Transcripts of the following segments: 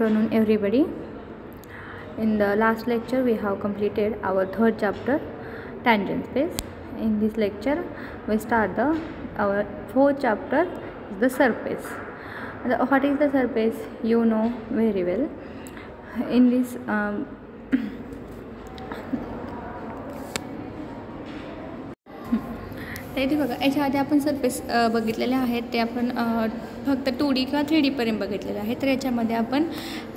afternoon everybody. In the last lecture we have completed our third chapter, tangent space. In this lecture we start our fourth chapter, the surface. What is the surface? You know very well. In this इथे बघा, याच्या आधी आपण surface बघितलेले आहेत. ते आपण फक्त 2D किंवा 3D पर्यंत बघितलेले आहे. तर याच्यामध्ये आपण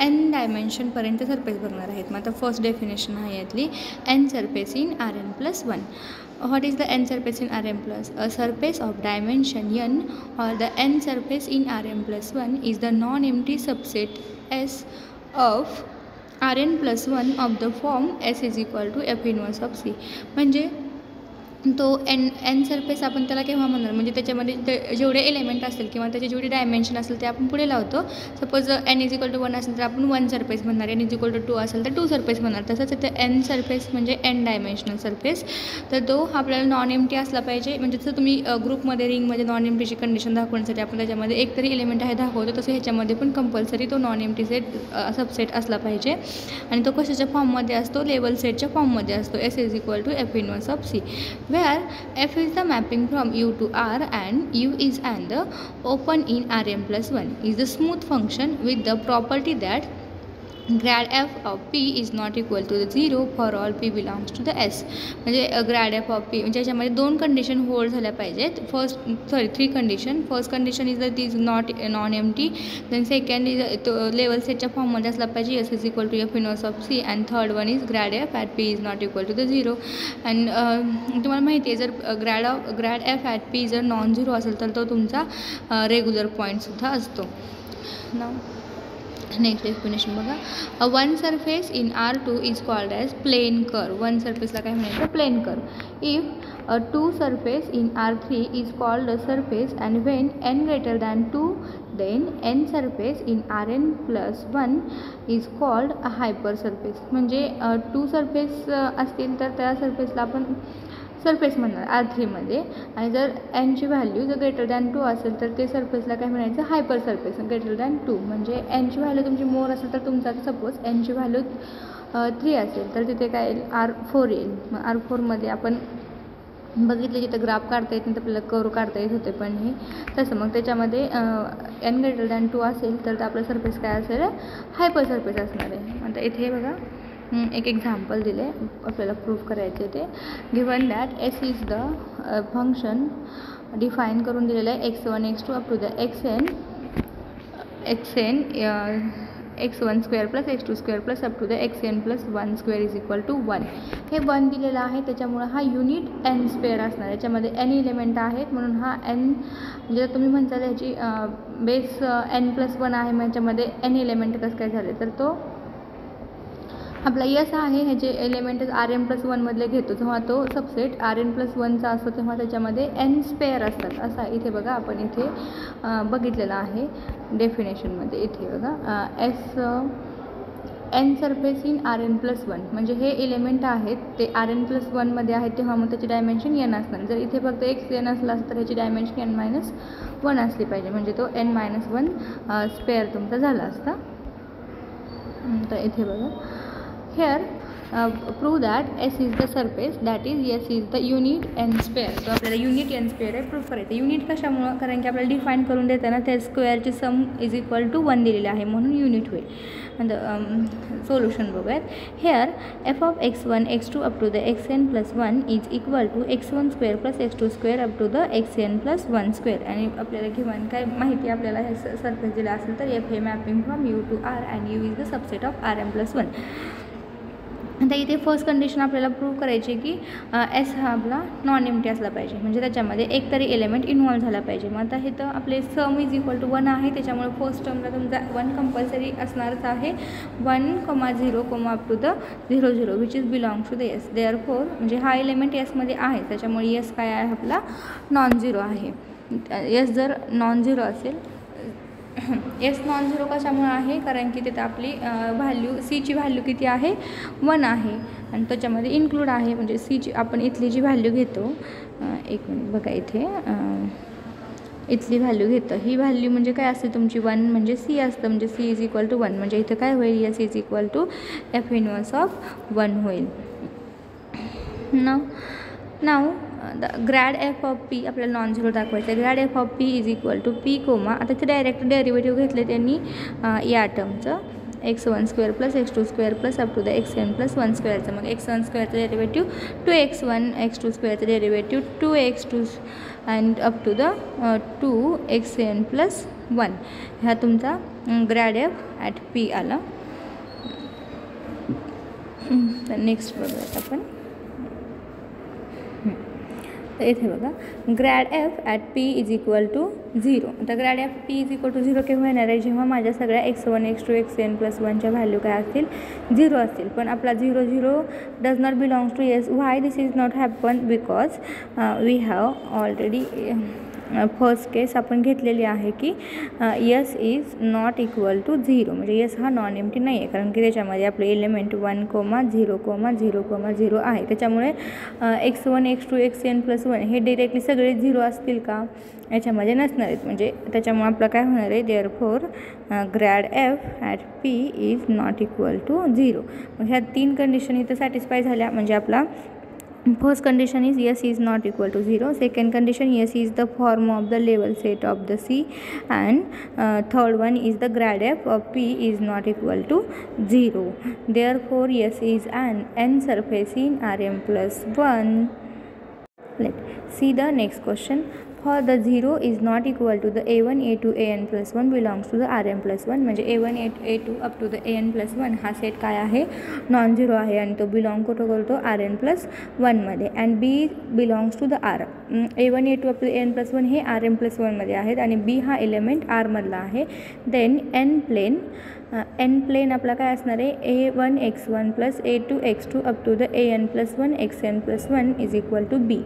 n डायमेन्शनपर्यंत सरफेस बघणार आहेत. मग आता फर्स्ट डेफिनेशन आहे यातली, n surface in Rn+1. What is the n surface in Rn+? A surface of dimension n or the n surface in Rn+1 is the non-empty subset S of Rn+1 of the form S is equal to F inverse of C. म्हणजे तो n surface आपण त्याला केव्हा म्हणणार, म्हणजे त्याच्यामध्ये जेवढे element असतील किंवा त्याचे जेवढे डायमेन्शन असेल ते आपण पुढे लावतो. Suppose n is equal to 1 असेल तर आपण 1 सरफेस म्हणणार, n इज इक्वल टू 2 असेल तर 2 सरफेस म्हणणार. तसंच इथे n सरफेस म्हणजे n डायमेन्शनल सरफेस. तर तो आपल्याला नॉन एम्प्टी असला पाहिजे. म्हणजे जसं तुम्ही ग्रुपमध्ये रिंगमध्ये नॉन एम्प्टीची कंडिशन दाखवण्यासाठी आपण त्याच्यामध्ये एक तरी एलिमेंट आहे दाखवतो, तसं ह्याच्यामध्ये पण कंपल्सरी तो नॉन एम्प्टी सबसेट असला पाहिजे. आणि तो कशाच्या फॉर्ममध्ये असतो? लेवल सेटच्या फॉर्ममध्ये असतो. S is equal to F inverse of C, where F is the mapping from U to R and U is and the open in Rn+1 is the smooth function with the property that grad f of p is not equal to 0 for all p belongs to the S. म्हणजे grad F of P म्हणजे याच्यामध्ये 2 condition hold झाल्या पाहिजेत. 3 condition. First condition is that is not non empty. Then second is तो level सेटच्या फॉर्ममध्ये असला पाहिजे, S is equal to F inverse of C. And third one is grad F at P is not equal to the 0. And तुम्हाला माहिती आहे, जर grad F at P जर नॉन झिरो असेल तर तो तुमचा रेग्युलर पॉईंटसुद्धा असतो. नाव नेक्स्ट डेफिनेशन बघा. A one surface in R2 is called as plane curve. One सरफेसला काय म्हणायचं? Plane curve. If a two surface in R3 is called a surface and when n greater than 2 then n surface in Rn+1 is called a hyper surface. म्हणजे 2 surface असतील तर त्या सरफेसला आपण surface म्हणणार R3मध्ये. आणि जर nची व्हॅल्यू जर ग्रेटर दॅन 2 असेल तर ते सरफेसला काय म्हणायचं? Hyper surface. ग्रेटर दॅन 2 म्हणजे nची व्हॅल्यू तुमची मोर असेल तर तुमचा सपोज nची व्हॅल्यू 3 असेल तर तिथे काय येईल? R4 येईल. मग R4मध्ये आपण बघितले जिथं ग्राफ काढता येत नाही तर आपल्याला कर्व काढता येत होते, पण हे तसं मग त्याच्यामध्ये n ग्रेटर दॅन 2 असेल तर आपलं सरफेस काय असेल? हायपर सरफेस असणार आहे. आता इथे बघा एक एक्झाम्पल दिले आपल्याला प्रूफ करायचे. ते given that S is the function define करून दिलेलं आहे x1 x2 up to the xn x1 square plus x2 square plus up to the xn+1 square is equal to 1. हे 1 दिलेलं आहे, त्याच्यामुळं हा युनिट n स्क्वेअर असणार. याच्यामध्ये n एलिमेंट आहेत म्हणून हा n म्हणजे तुम्ही म्हणताल ह्याची बेस n+1 आहे, मग याच्यामध्ये n एलिमेंट कसं काय झाले तर तो आपला यस आहे. ह्याचे एलिमेंट Rn+1 मधले घेतो. जेव्हा तो सबसेट Rn+1चा असतो तेव्हा त्याच्यामध्ये n स्पेअर असतात. असा इथे बघा आपण इथे बघितलेलं आहे डेफिनेशनमध्ये. इथे बघा S n surface in Rn+1 म्हणजे हे एलिमेंट आहेत ते Rn+1 मध्ये आहेत तेव्हा मग त्याची डायमेन्शन n असणार. जर इथे फक्त xn असला असतं तर ह्याची डायमेन्शन n-1 असली पाहिजे, म्हणजे तो n-1 स्पेअर तुमचा झाला असता. तर इथे बघा, here prove that S is the surface, that is S is the unit n square. तो आपल्याला युनिट n स्क्वेअर आहे प्रूफ करायचं. युनिट कशामुळं? कारण की आपल्याला डिफाईन करून देताना त्या स्क्वेअरची सम इज इक्वल टू 1 दिलेली आहे म्हणून युनिट होईल. सोल्युशन बघूयात. Here f of x1 x2 up to the xn+1 is equal to x1 square plus x2 square up to the xn+1 square. आणि आपल्याला घेऊन काय माहिती आपल्याला हे सरफेस दिला असेल तर f हे mapping from U to R and U is the subset of Rn+1. आता इथे फर्स्ट कंडिशन आपल्याला प्रूव्ह करायची की S हा आपला नॉन एम्प्टी असला पाहिजे, म्हणजे त्याच्यामध्ये एक तरी एलिमेंट इन्व्हॉल्व झाला पाहिजे. मग आता हे तर आपले सम इज इक्वल टू 1 आहे, त्याच्यामुळे फर्स्ट टर्मला तुमचा 1 कंपल्सरी असणारच आहे. 1,0, up to the 0,0 which is belongs to the S. Therefore म्हणजे हा एलिमेंट Sमध्ये आहे त्याच्यामुळे S काय आहे? आपला नॉन झिरो आहे. S जर नॉन झिरो असेल, S नॉन झिरो कशामुळे आहे? कारण की तिथं आपली व्हॅल्यू Cची व्हॅल्यू किती आहे? 1 आहे आणि त्याच्यामध्ये इन्क्लूड आहे. म्हणजे Cची आपण इथली जी व्हॅल्यू घेतो, एक मिनिट बघा इथे इथली व्हॅल्यू घेतं. ही व्हॅल्यू म्हणजे काय असते तुमची 1 म्हणजे सी असतं, म्हणजे सी इज इक्वल टू 1, म्हणजे इथं काय होईल S is equal to F inverse of 1 होईल. नाव ग्रॅड एफ ऑफ पी आपल्याला नॉन झिरो दाखवायचं आहे. Grad F of P is equal to P comma, आता ते डायरेक्ट डेरिव्हेटिव्ह घेतले त्यांनी या टर्मचं x1² + x2² + up to the xn + 1 स्क्वेअरचं. मग x1² derivative 2x1, x2² derivative 2x2 and up to the 2xn + 1. हा तुमचा ग्रॅड एफ ॲट पी आला. तर नेक्स्ट बघूयात आपण. तर इथे बघा grad F at P is equal to 0. आता grad F P is equal to 0 केव्हा येणार आहे, जेव्हा माझ्या सगळ्या x1, x2, xn + 1च्या व्हॅल्यू काय असतील 0 असतील. पण आपला 0 0 does not belongs to S. Why this is not happen, because we have already first case आपण घेतलेली आहे की yes is not equal to 0, म्हणजे यस हा नॉन एम्प्टी नाही आहे, कारण की त्याच्यामध्ये आपले एलिमेंट 1, 0, 0, 0 आहे. त्याच्यामुळे x1, x2, xn + 1 हे डिरेक्टली सगळे 0 असतील का, याच्यामध्ये नसणार आहेत. म्हणजे त्याच्यामुळे आपलं काय होणार आहे, therefore grad F at P is not equal to 0. मग ह्या 3 कंडिशन इथं सॅटिस्फाय झाल्या, म्हणजे आपला first condition is yes is not equal to 0, second condition yes is the form of the level set of the C, and third one is the grad f of P is not equal to 0. Therefore yes is an n surface in Rm plus 1. Let's see the next question. For the 0 is not equal to the a1, a2, an plus 1 belongs to the Rm plus 1. म्हणजे a1, a2 up to the an plus 1 हा set काय आहे, non zero आहे, आणि तो belong कुठं करतो Rn plus 1 मध्ये. And B belongs to the R. a1, a2 up to an plus 1 हे Rm plus 1 मध्ये आहेत, आणि बी हा एलिमेंट आर मधला आहे. देन एन प्लेन आपला काय असणार आहे, a1 x1 plus a2 x2 up to the an plus 1 xn plus 1 is equal to b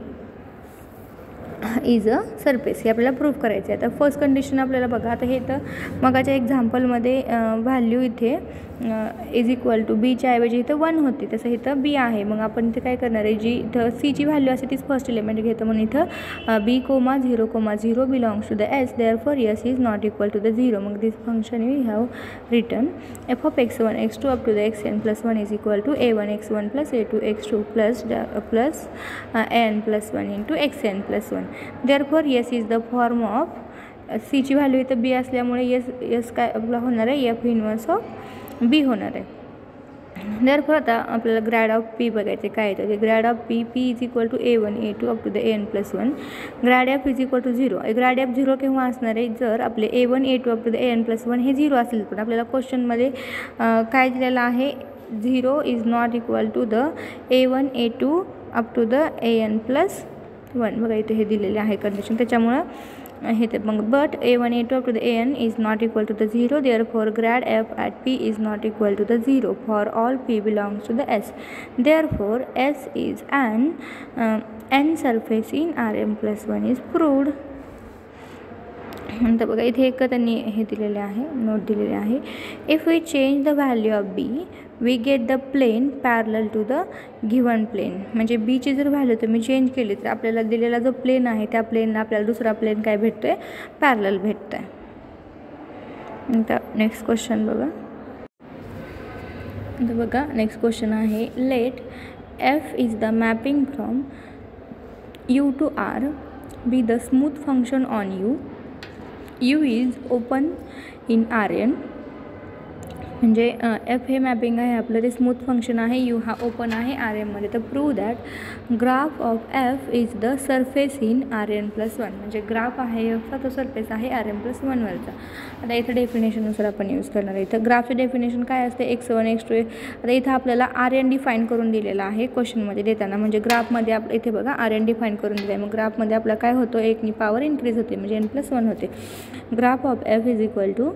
is a surface. हे आपल्याला प्रूव्ह करायचं आहे. आता फर्स्ट कंडिशन आपल्याला बघा, आता हे तर मगाच्या एक्झाम्पलमध्ये व्हॅल्यू इथे इज इक्वल टू बीच्या ऐवजी इथं 1 होती, तसं इथं बी आहे. मग आपण इथे काय करणार आहे, जी इथं सीची व्हॅल्यू असते तीच फर्स्ट एलिमेंट घेतो, म्हणून इथं B comma 0, 0 belongs to the S, therefore S is not equal to the 0. मग this function we have return F of x1, x2 up to the xn plus 1 is equal to a1 x1 plus a2 x2 plus an plus 1 into xn plus 1. Therefore yes is the form of सीची value इथं बी असल्यामुळे yes काय आपला होणार आहे, F inverse of बी होणार आहे. Therefore आता आपल्याला ग्रॅड ऑफ पी बघायचे काय येतं, ते grad of P is equal to a1, a2 up to the an plus 1. Grad F is equal to 0. Grad F 0 केव्हा असणार आहे, जर आपले a1, a2 up to the an plus 1 हे 0 असेल. पण आपल्याला क्वेश्चनमध्ये काय दिलेलं आहे, 0 is not equal to the a1, a2 up to the an plus 1. बघा इथे हे दिलेले आहे कंडिशन, त्याच्यामुळं हे ते मग but a1, a2 up to the an is not equal to the 0, therefore grad F at P is not equal to the 0 for all p belongs to the s. Therefore s is n surface in Rm plus 1 is proved. नंतर बघा इथे एक त्यांनी हे दिलेले आहे, note दिलेले आहे. If we change the value of B we get the plane parallel to the given plane. म्हणजे बीची जर व्हॅल्यू तुम्ही चेंज केली तर आपल्याला दिलेला जो प्लेन आहे त्या प्लेनला आपल्याला दुसरा प्लेन काय भेटतो आहे, पॅरलल भेटतो आहे. नंतर नेक्स्ट क्वेश्चन बघा. तर बघा नेक्स्ट क्वेश्चन आहे, let F is the mapping from U to R be the smooth function on U. U is open in Rn. म्हणजे एफ हे मॅपिंग आहे आपलं, ते स्मूथ फंक्शन आहे, यू हा ओपन आहे Rmमध्ये. तर prove that graph of F is the surface in Rn plus 1. म्हणजे ग्राफ आहे एफचा, तो सरफेस आहे Rm plus 1 वरचा. आता इथं डेफिनेशननुसार आपण यूज करणार आहे. इथं ग्राफचे डेफिनेशन काय असते, x1, x2. आता इथं आपल्याला Rn डिफाईन करून दिलेला आहे क्वेश्चनमध्ये देताना. म्हणजे ग्राफमध्ये आप इथे बघा Rn डिफाईन करून दिलं आहे. मग ग्राफमध्ये आपला काय होतो, एकनी पॉवर इन्क्रीज होते, म्हणजे n plus 1 होते. Graph of F is equal to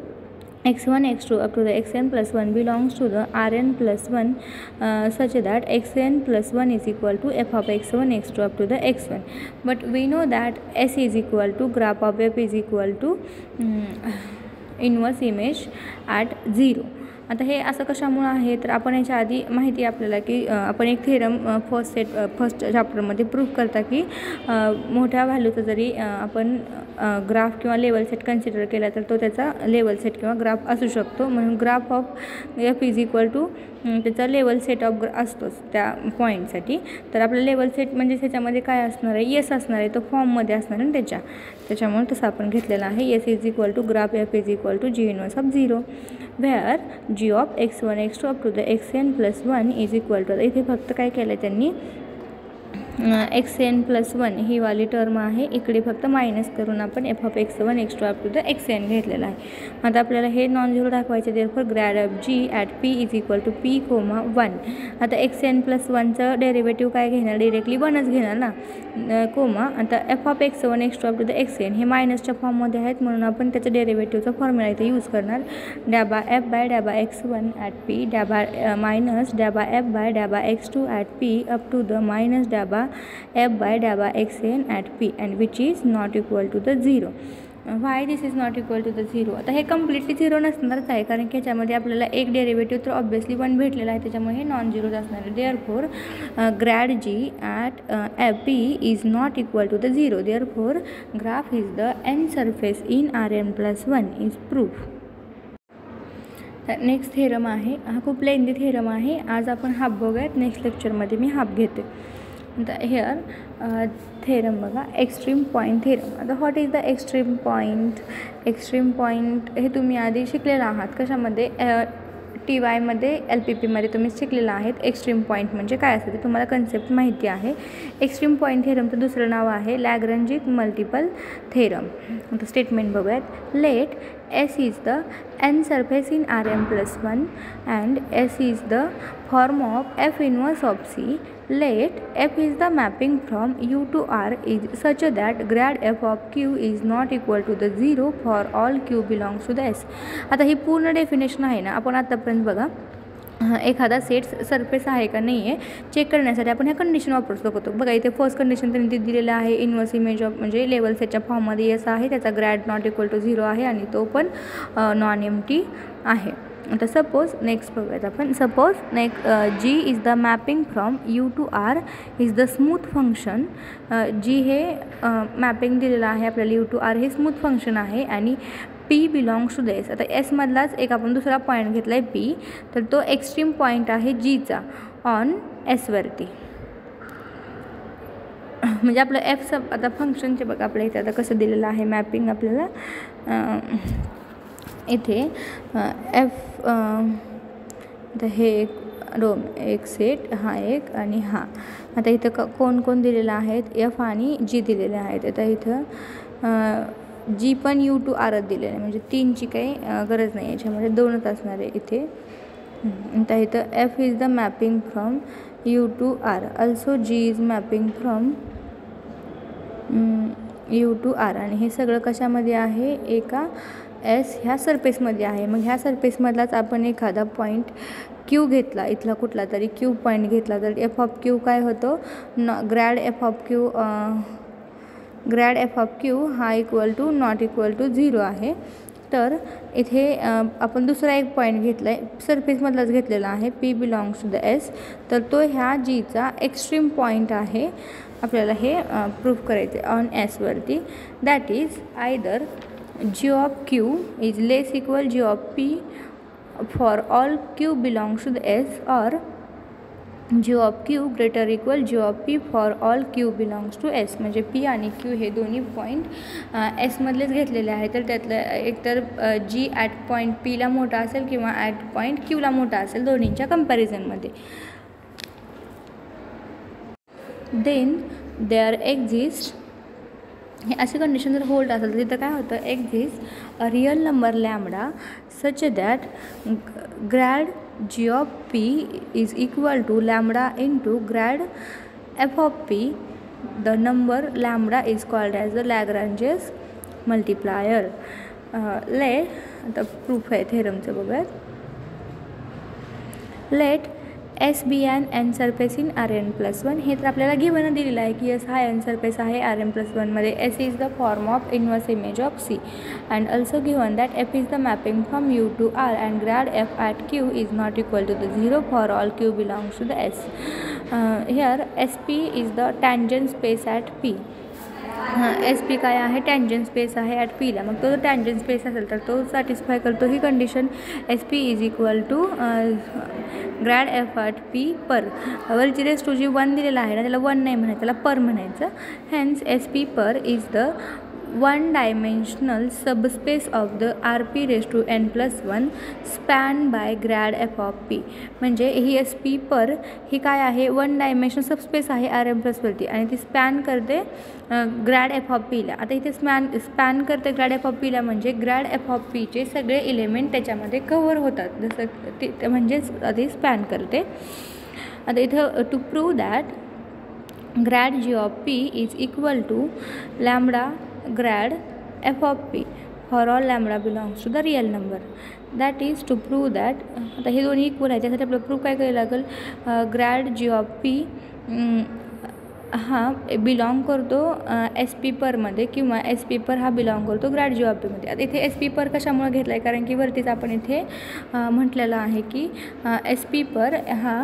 x1, x2 up to the xn plus 1 belongs to the Rn plus 1 such that xn plus 1 is equal to f of x1, x2 up to the x1. But we know that s is equal to graph of f is equal to inverse image at 0. आता हे असं कशामुळं आहे तर आपण याच्या आधी माहिती आहे आपल्याला की आपण एक थेरम फर्स्ट चॅप्टरमध्ये प्रूफ करता की मोठ्या व्हॅल्यूचं जरी आपण ग्राफ किंवा लेवल सेट कन्सिडर केला तर तो त्याचा लेवल सेट किंवा ग्राफ असू शकतो. म्हणून graph of F is equal to त्याचा लेवल सेट ऑफ असतोच त्या पॉईंटसाठी. तर आपलं लेवल सेट म्हणजे त्याच्यामध्ये काय असणार आहे, येस असणार आहे, तो फॉर्ममध्ये असणार आहे त्याच्यामुळे तसं आपण घेतलेला आहे. S is equal to graph F is equal to G inverse of 0 where G of x1 x2 up to the xn+1 is equal to. इथे फक्त काय केलं आहे त्यांनी xn+1 ही वाली टर्म आहे, इकडे फक्त मायनस करून आपण F of x1 x2 up to the xn घेतलेला आहे. आता आपल्याला हे नॉन झिरो दाखवायचे therefore grad of G at p is equal to p, 1. आता xn+1चं डेरिव्हेटिव्ह काय घेणार, डिरेक्टली 1च घेणार ना, कोमा. आता F of x1 x2 up to the xn हे मायनसच्या फॉर्ममध्ये आहेत म्हणून आपण त्याचं डेरिव्हेटिव्हचा फॉर्म्युला इथे यूज करणार. डॅबा एफ बाय डॅबा x1 ॲट p डॅबा मायनस डॅबा एफ बाय डॅबा x2 at p up to the minus डॅबा f by daba xn at p and which is not equal to the 0. Why this is not equal to the 0? आता हे completely 0 नसणारच आहे कारण की ह्याच्यामध्ये आपल्याला एक डेरिव्हेटिव्ह तर ऑब्वियसली 1 भेटलेला आहे, त्याच्यामुळे हे नॉन झिरोच असणार आहे. Therefore grad G at F P is not equal to the 0. Therefore graph is the N surface in Rn+1 is proof. Next theorem आहे, हा खूप लेंदी थेरम आहे. आज आपण हाफ बघूयात, नेक्स्ट लेक्चरमध्ये मी हाफ घेते. आता हेअर थेरम बघा, एक्स्ट्रीम पॉईंट थेरम. आता what is the extreme point. Extreme point हे तुम्ही आधी शिकलेला आहात कशामध्ये, टी वायमध्ये LPPमध्ये तुम्ही शिकलेला आहेत. एक्स्ट्रीम पॉईंट म्हणजे काय असतं ते तुम्हाला कन्सेप्ट माहिती आहे. एक्स्ट्रीम पॉईंट थेरमचं दुसरं नाव आहे लॅग्रेंज मल्टिपल थेरम. आता स्टेटमेंट बघूयात. Let S is the n surface in Rn+1 and S is the form of f inverse of C. Let f is the mapping from U to R is such that grad f of Q is not equal to the 0 for all Q belongs to the S. आता ही पूर्ण definition आहे ना, आपण आतापर्यंत बघा एखादा set surface आहे का नाही आहे चेक करण्यासाठी आपण ह्या कंडिशन वापरतो. बघा इथे फर्स्ट कंडिशन त्यांनी ते दिलेलं आहे, इन्व्हर्स इमेज ऑफ म्हणजे लेवल सेटच्या फॉर्ममध्ये येस आहे, त्याचा ग्रॅड नॉट इक्वल टू 0 आहे आणि तो पण नॉन एम्प्टी आहे. आता सपोज नेक्स्ट बघूयात आपण. Suppose G is the mapping from U to R is the smooth function. G हे मॅपिंग दिलेलं आहे आपल्याला यू टू आर हे स्मूथ फंक्शन आहे आणि P belongs to the S. आता एसमधलाच एक आपण दुसरा पॉईंट घेतला आहे P, तर तो एक्स्ट्रीम पॉईंट आहे जीचा ऑन एसवरती. म्हणजे आपलं एफ सब आता फंक्शनचे बघा आपल्या इथे आता कसं दिलेलं आहे मॅपिंग आपल्याला इथे एफ. आता हे एक सेट हा एक आणि हा. आता इथं कोण कोण दिलेलं आहेत, एफ आणि जी दिलेले आहेत. आता इथं जी पण यू टू आरच दिलेलं आहे म्हणजे 3ची काही गरज नाही, याच्यामध्ये 2च असणार आहे इथे. आता इथं F is the mapping from U to R, also G is mapping from U to R. आणि हे सगळं कशामध्ये आहे, एका एस ह्या सरफेसमध्ये आहे. मग ह्या सरफेसमधलाच आपण एखादा पॉईंट क्यू घेतला, इथला कुठला तरी क्यू पॉईंट घेतला तर एफ ऑफ क्यू काय होतो, grad F of Q grad F of Q हा equal to not equal to 0 आहे. तर इथे आपण दुसरा एक पॉईंट घेतला आहे, सरफेसमधलाच घेतलेला आहे, P belongs to the S. तर तो ह्या जीचा एक्स्ट्रीम पॉईंट आहे. आपल्याला हे प्रूफ करायचे ऑन एसवरती. That is either G of Q is less equal G of P for all Q belongs to the S और G of Q greater equal G of P for all Q belongs to S. म्हणजे P आणि Q हे दोन्ही point एसमधलेच घेतलेले आहे. तर त्यातलं एकतर जी ॲट पॉईंट Pला मोठा असेल किंवा ॲट पॉईंट Qला मोठा असेल दोन्हींच्या कंपॅरिझनमध्ये. देन देअर एक्झिस्ट हे अशी कंडिशन जर होल्ड असेल तर तिथं काय होतं, exist a real number lambda such that grad G of P is equal to lambda into grad F of P. The number lambda is called as the Lagrange's multiplier. Let आता proof आहे थेरमचं बघूयात. Let S be N N surface in R N plus one. हे तर आपल्याला given दिलेलं आहे की एस हा एन सरफेस आहे आर एन प्लस वनमध्ये. S is the form of inverse image of C and also given that F is the mapping from U to R and grad F at Q is not equal to the 0 for all Q belongs to the S. Here S P is the tangent space at P. S P काय आहे, tangent space आहे at पीला. मग तो जर tangent space असेल तर तो सॅटिस्फाय करतो ही condition. S P is equal to grad F at P perp. वरची रेस टू जी 1 दिलेला आहे ना, त्याला 1 नाही म्हणायचं, त्याला पर म्हणायचं. Hence S P perp is the one dimensional subspace of the R P raise to N plus one span by grad F of P. म्हणजे ही एस पी पर ही काय आहे, वन डायमेन्शनल सबस्पेस आहे R M plus वरती आणि ती span करते ग्रॅड एफ ऑफ पीला. आता इथे स्पॅन करते ग्रॅड एफ ऑफ पीला म्हणजे ग्रॅड एफ ऑफ पीचे सगळे एलिमेंट त्याच्यामध्ये कव्हर होतात, जसं ते म्हणजेच आधी स्पॅन करते. आता इथं to prove that grad G of P is equal to lambda grad f of p for all lambda belongs to the real number. That is to prove that आता हे दोन्ही इक्वल आहे, त्यासाठी आपल्याला प्रूव्ह काय करायला लागेल, ग्रॅड जी ऑफ पी हा बिलॉंग करतो एस पी परमध्ये किंवा एस पी पर हा बिलॉंग करतो ग्रॅड जी ऑफ पीमध्ये. आता इथे एस पी पर कशामुळे घेतला आहे, कारण की वरतीच आपण इथे म्हटलेलं आहे की एस पी पर हा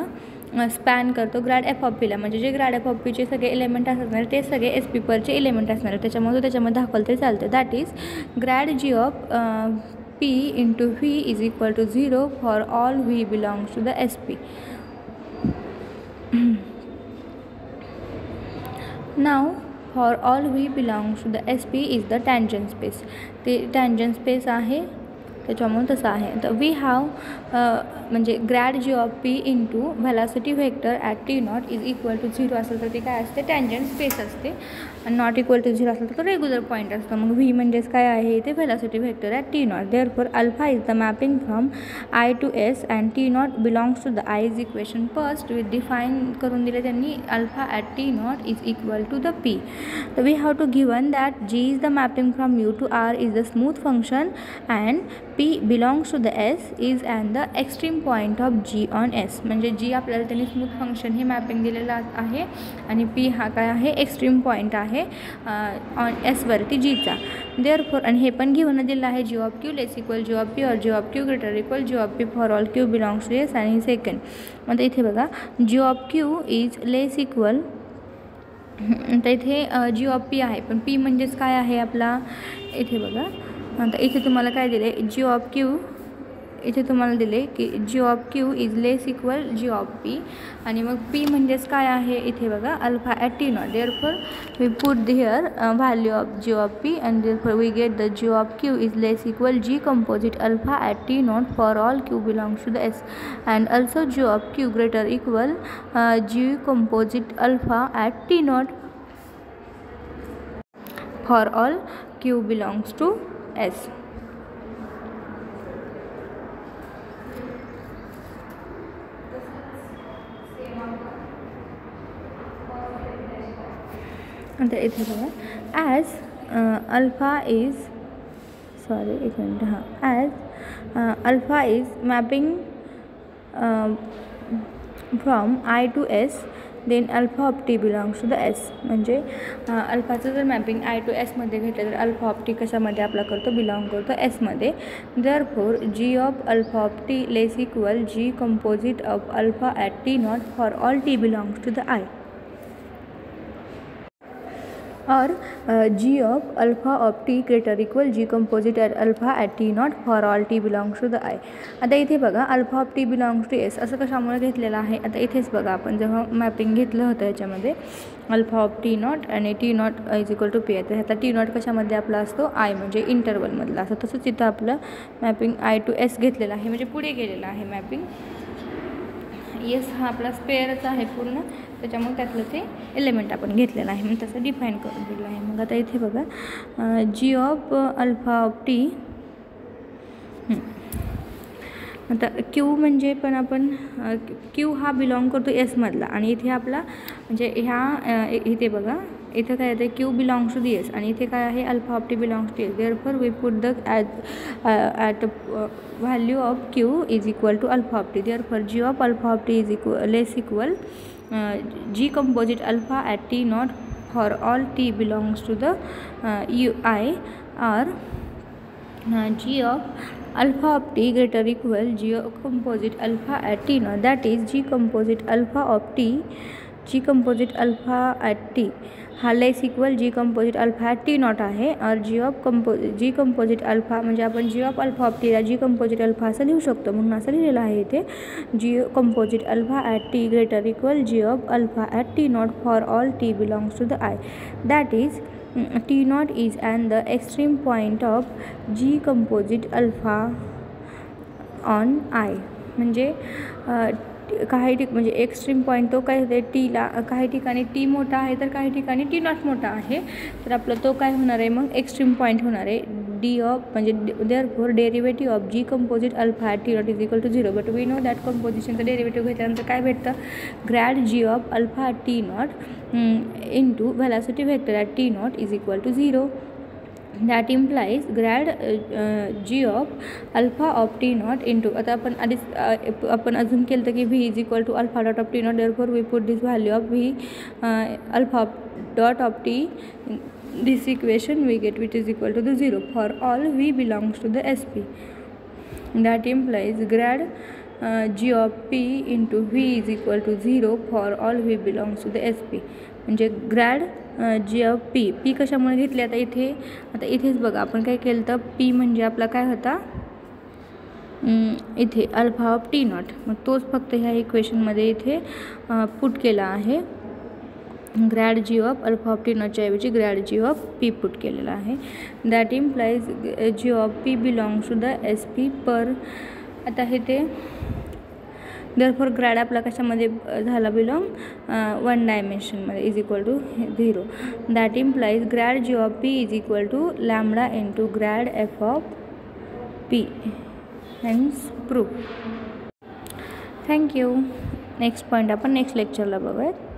स्पॅन करतो ग्रॅड एफ ऑफ पीला. म्हणजे जे ग्रॅड एफ ऑफ पीचे सगळे एलिमेंट असणार ते सगळे एस पी परचे एलिमेंट असणार आहे, त्याच्यामुळे त्याच्यामध्ये दाखवलं तरी चालतं. That is grad G of P into V is equal to 0 for all V belongs to the S P. Now for all V belongs to the S P is the tangent space. ते tangent space आहे त्याच्यामुळे तसं आहे. तर we have म्हणजे grad G of P into velocity vector at T not is equal to 0 असेल तर ते काय असते, टँजंट स्पेस असते. आणि नॉट इक्वल टू 0 असेल तर तो रेग्युलर पॉईंट असतो. मग व्ही म्हणजेच काय आहे, ते velocity vector at T not. Therefore alpha is the mapping from I to S and T naught belongs to the I is equation first with define करून दिले त्यांनी. Alpha at T not is equal to the P. तर we have to given that G is the mapping from U to R is the smooth function and P belongs to the S is and the extreme point of G on S. म्हणजे G आपल्याला त्यांनी smooth function हे mapping दिलेलं आहे आणि P हा काय आहे, एक्स्ट्रीम पॉईंट आहे ऑन S वरती Gचा. देअरफॉर आणि हे पण घेऊन दिलं आहे G of Q less equal G of P और G of Q greater equal G of P for all Q belongs to S. आणि सेकंड म्हणजे इथे बघा G of Q is less equal, तर इथे जी ऑफ पी आहे पण P म्हणजेच काय आहे आपला, इथे बघा आता इथे तुम्हाला काय दिले, जी ऑफ क्यू इथे तुम्हाला दिले की G of Q is less equal G of P आणि मग पी म्हणजेच काय आहे, इथे बघा alpha at T not. Therefore we put here value of G of P and therefore we get the G of Q is less equal G composite alpha at T not for all Q belongs to the S and also G of Q greater equal G composite alpha at T not for all Q belongs to S. आता इथे बघा as alpha is sorry एक minute हां as alpha is mapping from I to S then alpha of T belongs to the S. म्हणजे अल्फाचं जर mapping I to एसमध्ये घेतलं तर अल्फा ऑफ टी कशामध्ये आपला करतो, बिलॉंग करतो एसमध्ये. Therefore G of alpha of T less equal G composite of alpha at T not for all T belongs to the I और G of alpha of T greater equal G composite at alpha at T not for all T belongs to the I. आता इथे बघा alpha of T belongs to S असं कशामुळे घेतलेलं आहे. आता इथेच बघा आपण जेव्हा मॅपिंग घेतलं होतं याच्यामध्ये अल्फा ऑफ टी नॉट आणि T not is equal to P आहे. तर ह्याचा टी नॉट कशामध्ये आपला असतो, आय म्हणजे इंटरवलमधला असं. तसंच इथं आपलं मॅपिंग आय टू एस घेतलेलं आहे म्हणजे पुढे गेलेलं आहे मॅपिंग. येस हा आपला स्पेअरच आहे पूर्ण, त्याच्यामुळे त्यातलं ते एलिमेंट आपण घेतलेलं आहे म्हणून तसं डिफाईन करून दिलं आहे. मग आता इथे बघा G of alpha of T, आता क्यू म्हणजे पण आपण क्यू हा बिलॉंग करतो एसमधला आणि इथे आपला म्हणजे ह्या इथे बघा इथं काय येतं Q belongs to the S आणि इथे काय आहे alpha of T belongs to S. Therefore we put the at value of Q is equal to alpha of T. Therefore G of alpha of T is less equal G composite alpha at T not for all T belongs to the U I R g of alpha of t greater equal g composite alpha at t naught, that is g composite alpha of t, g composite alpha at t हा less equal G composite alpha T naught आहे और जी composite alpha म्हणजे आपण जी of alpha of टीला जी composite alpha असं लिहू शकतो म्हणून असं लिहिलेलं आहे इथे G composite alpha at T greater equal G of alpha at T not for all T belongs to the I. That is T naught is and the extreme point of G composite alpha on I. म्हणजे काही म्हणजे extreme point तो काय होते टीला काही ठिकाणी T मोठा आहे तर काही ठिकाणी टी नॉट मोठा आहे तर आपलं तो काय होणार आहे मग एक्स्ट्रीम पॉईंट होणार आहे डी ऑफ म्हणजे therefore derivative of G composite alpha at T not is equal to 0. But we know that कंपोजिशनचं डेरिव्हेटिव्ह घेतल्यानंतर काय भेटतं grad G of alpha at T naught into velocity vector at T not is equal to 0. That implies grad G of alpha of T naught into आता आपण आधीच आपण अजून केलं तर की V is equal to alpha dot of T not. Therefore we put this value of V alpha dot of T this equation we get which is equal to the 0 for all v belongs to the SP. That implies grad g of p into v is equal to 0 for all v belongs to the SP. म्हणजे grad G of P P कशामुळे घेतली आता इथेच बघा आपण काय केलं तर पी म्हणजे आपला काय होता इथे अल्फा ऑफ टी नॉट मग तोच फक्त ह्या इक्वेशनमध्ये इथे पुट केला आहे. Grad G of alpha of T नॉटच्या ऐवजी grad G of P put केलेला आहे. That implies G of P belongs to the S P perp आता हे ते देअरफॉर ग्रॅड आपला कशामध्ये झाला बिलॉंग वन डायमेन्शनमध्ये is equal to 0. That implies grad G of P is equal to lambda into grad F of P. Hence proof. Thank you. Next point आपण next लेक्चरला बघूयात.